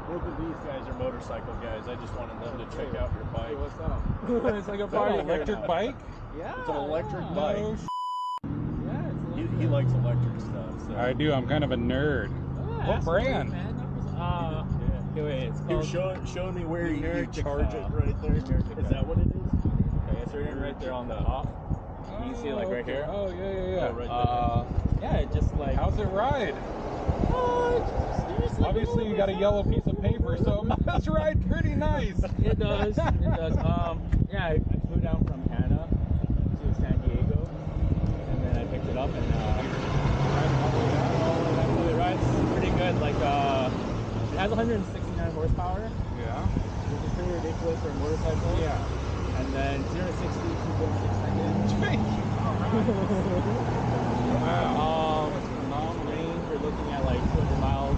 Both of these guys are motorcycle guys. I just wanted them to check out your bike. Hey, what's up? It's like a Is that party an electric here now. bike? Yeah. It's an electric yeah. bike. No Yeah, it's He likes electric stuff. So. I do. I'm kind of a nerd. What brand? Okay, wait, it's He was called... showing me where you Nerdica. charge it right there. Nerdica. Is that what it is? Okay, it's right there on the off. You can see it like right okay. here. Oh, yeah. Oh, right Yeah, it just like... How's it ride? Just like Obviously, you got a yellow piece of paper, so it must ride pretty nice. It does. It does. Yeah, I flew down from Canada to San Diego, and then I picked it up and it rides pretty good. Like it has 169 horsepower, Yeah. which is pretty ridiculous for a motorcycle. Yeah. And then 0 to 60, 2.6 seconds. Wow. Range, we're looking at like 200 miles.